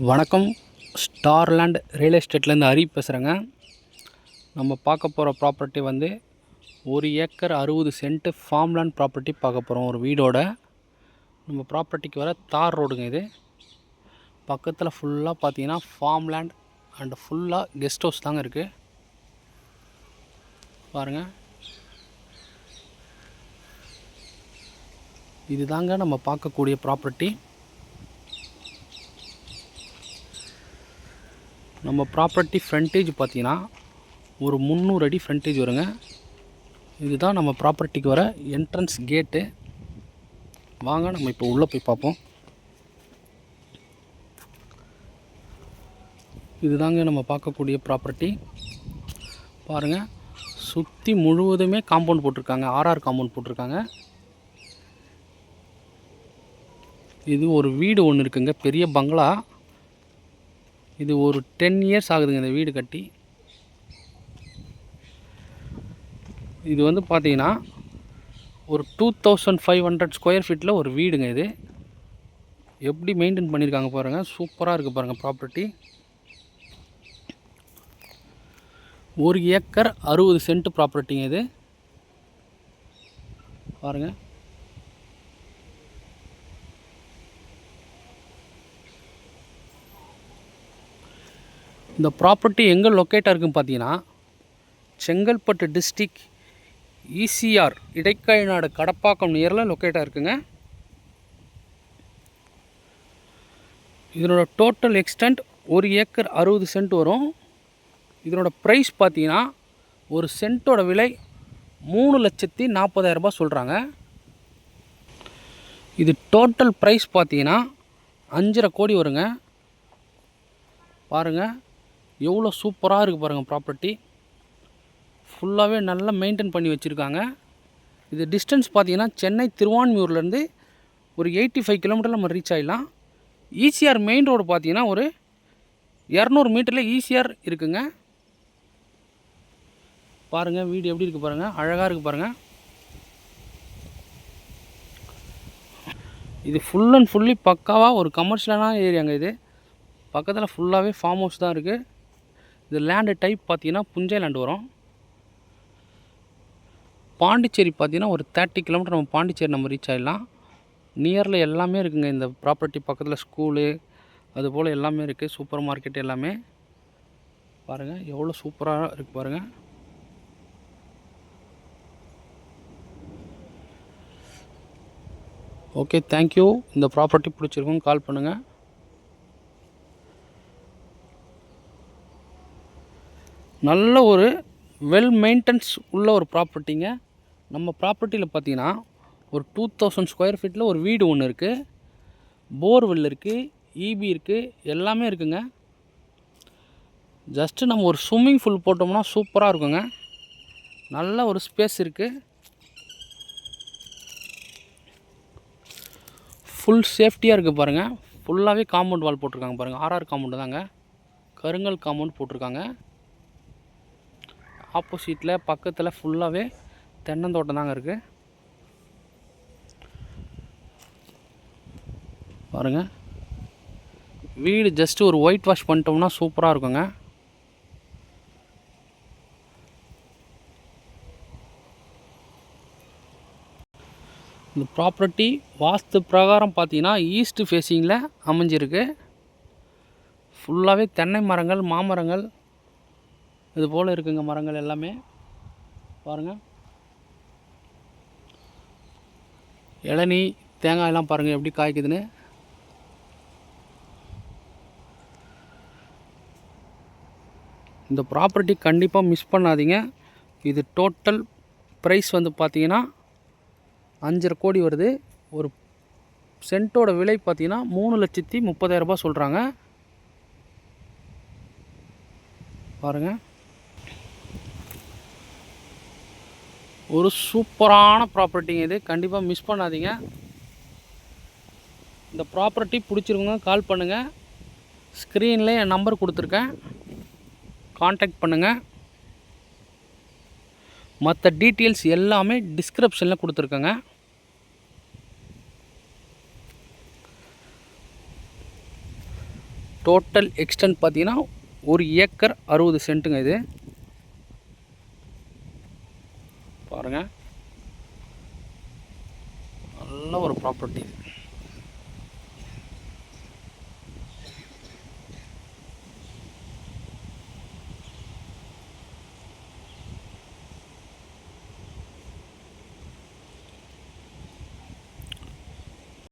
வணக்கம். ஸ்டார்லேண்ட் ரியல் எஸ்டேட்லேருந்து ஹரி பேசுகிறேங்க. நம்ம பார்க்க போகிற ப்ராப்பர்ட்டி வந்து 1 ஏக்கர் 60 சென்ட் ஃபார்ம்லேண்ட் ப்ராப்பர்ட்டி பார்க்க போகிறோம். ஒரு வீடோட நம்ம ப்ராப்பர்ட்டிக்கு வர தார் ரோடுங்க. இது பக்கத்தில் ஃபுல்லாக பார்த்தீங்கன்னா ஃபார்ம்லேண்ட் அண்ட் ஃபுல்லாக கெஸ்ட் ஹவுஸ் தாங்க இருக்குது. பாருங்கள், இது தாங்க நம்ம பார்க்கக்கூடிய ப்ராப்பர்ட்டி. நம்ம ப்ராப்பர்ட்டி ஃப்ரண்டேஜ் பார்த்தீங்கன்னா ஒரு 300 அடி ஃப்ரண்டேஜ் வருங்க. இதுதான் நம்ம ப்ராப்பர்ட்டிக்கு வர என்ட்ரன்ஸ் கேட்டு. வாங்க நம்ம இப்போ உள்ளே போய் பார்ப்போம். இதுதாங்க நம்ம பார்க்கக்கூடிய ப்ராப்பர்ட்டி. பாருங்கள், சுற்றி முழுவதுமே காம்பவுண்ட் போட்டிருக்காங்க. ஆர்ஆர் காம்பவுண்ட் போட்டிருக்காங்க. இது ஒரு வீடு ஒன்று இருக்குங்க, பெரிய பங்களா. இது ஒரு 10 இயர்ஸ் ஆகுதுங்க இந்த வீடு கட்டி. இது வந்து பார்த்தீங்கன்னா ஒரு 2500 ஸ்கொயர் ஃபீட்டில் ஒரு வீடுங்க. இது எப்படி மெயின்டைன் பண்ணியிருக்காங்க பாருங்கள், சூப்பராக இருக்குது பாருங்கள் ப்ராப்பர்ட்டி. 1 ஏக்கர் 60 சென்ட் ப்ராப்பர்ட்டிங்க இது. பாருங்கள், இந்த ப்ராப்பர்ட்டி எங்கே லொக்கேட்டாக இருக்குதுன்னு பார்த்தீங்கன்னா செங்கல்பட்டு டிஸ்ட்ரிக் ஈசிஆர் இடைக்காய்நாடு கடப்பாக்கம் நியரில் லொக்கேட்டாக இருக்குங்க. இதனோட டோட்டல் எக்ஸ்டென்ட் 1 ஏக்கர் 60 சென்ட் வரும். இதனோட ப்ரைஸ் பார்த்தீங்கன்னா ஒரு சென்ட்டோட விலை 3,40,000 ரூபாய் சொல்கிறாங்க. இது டோட்டல் ப்ரைஸ் பார்த்தீங்கன்னா 5,50 கோடி வருங்க. பாருங்கள், எவ்வளோ சூப்பராக இருக்குது பாருங்கள் ப்ராப்பர்ட்டி. ஃபுல்லாகவே நல்லா மெயின்டைன் பண்ணி வச்சுருக்காங்க. இது டிஸ்டன்ஸ் பார்த்தீங்கன்னா சென்னை திருவான்மியூர்லேருந்து ஒரு 85 கிலோமீட்டரில் நம்ம ரீச் ஆகிடலாம். ஈசிஆர் மெயின் ரோடு பார்த்தீங்கன்னா ஒரு 200 மீட்டரில் ஈசிஆர் இருக்குங்க. பாருங்கள், வீடு எப்படி இருக்குது பாருங்கள், அழகாக இருக்குது பாருங்கள். இது ஃபுல் அண்ட் ஃபுல்லி பக்காவாக ஒரு கமர்ஷியலான ஏரியாங்க. இது பக்கத்தில் ஃபுல்லாகவே ஃபார்ம் ஹவுஸ் தான் இருக்குது. இது லேண்டு டைப் பார்த்தீங்கன்னா புஞ்சை லேண்டு வரும். பாண்டிச்சேரி பார்த்தீங்கன்னா ஒரு 30 கிலோமீட்டர் நம்ம பாண்டிச்சேரி நம்ம ரீச் ஆகிடலாம். நியரில் எல்லாமே இருக்குங்க இந்த ப்ராப்பர்ட்டி. பக்கத்தில் ஸ்கூலு அதுபோல் எல்லாமே இருக்குது. சூப்பர் மார்க்கெட் எல்லாமே. பாருங்கள், எவ்வளோ சூப்பராக இருக்குது பாருங்கள். Okay, thank you. இந்த ப்ராப்பர்ட்டி பிடிச்சிருக்கும் கால் பண்ணுங்கள். நல்ல ஒரு வெல் மெயின்டெனன்ஸ் உள்ள ஒரு ப்ராப்பர்ட்டிங்க. நம்ம ப்ராப்பர்ட்டியில் பார்த்தீங்கன்னா ஒரு 2000 ஸ்கொயர் ஃபீட்டில் ஒரு வீடு ஒன்று இருக்குது. போர்வெல் இருக்குது, இபி இருக்குது, எல்லாமே இருக்குங்க. ஜஸ்ட்டு நம்ம ஒரு ஸ்விம்மிங் பூல் போட்டோம்னா சூப்பராக இருக்குங்க. நல்ல ஒரு ஸ்பேஸ் இருக்குது. ஃபுல் சேஃப்டியாக இருக்குது பாருங்கள். ஃபுல்லாகவே காம்பவுண்ட் வால் போட்டிருக்காங்க பாருங்கள். ஆர்ஆர் காம்பவுண்டு தாங்க, கருங்கல் காம்பவுண்ட் போட்டிருக்காங்க. ஆப்போசிட்டில் பக்கத்தில் ஃபுல்லாகவே தென்னந்தோட்டம் தாங்க இருக்குது. பாருங்கள், வீடு ஜஸ்ட்டு ஒரு ஒயிட் வாஷ் பண்ணிட்டோம்னா சூப்பராக இருக்குங்க. இந்த ப்ராப்பர்ட்டி வாஸ்து பிரகாரம் பார்த்தீங்கன்னா ஈஸ்ட் ஃபேஸிங்கில் அமைஞ்சிருக்கு. ஃபுல்லாகவே தென்னை மரங்கள், மாமரங்கள் இது போல் இருக்குங்க மரங்கள் எல்லாமே. பாருங்கள், இளநீ, தேங்காயெல்லாம் பாருங்கள் எப்படி காய்க்குதுன்னு. இந்த ப்ராப்பர்ட்டி கண்டிப்பாக மிஸ் பண்ணாதீங்க. இது டோட்டல் ப்ரைஸ் வந்து பார்த்தீங்கன்னா 5,50 கோடி வருது. ஒரு சென்ட்டோட விலை பார்த்தீங்கன்னா 3,30,000 ரூபாய் சொல்கிறாங்க. பாருங்கள், ஒரு சூப்பரான ப்ராப்பர்ட்டிங்க இது. கண்டிப்பாக மிஸ் பண்ணாதீங்க. இந்த ப்ராப்பர்ட்டி பிடிச்சிருக்குங்க கால் பண்ணுங்கள். ஸ்க்ரீனில் என் நம்பர் கொடுத்துருக்கேன், காண்டாக்ட் பண்ணுங்கள். மற்ற டீட்டெயில்ஸ் எல்லாமே டிஸ்கிரிப்ஷனில் கொடுத்துருக்கேங்க. டோட்டல் எக்ஸ்டென்ட் பார்த்தீங்கன்னா 1 ஏக்கர் 60 சென்ட்டுங்க. இது பாருங்கள், நல்ல ஒரு ப்ராப்பர்ட்டி.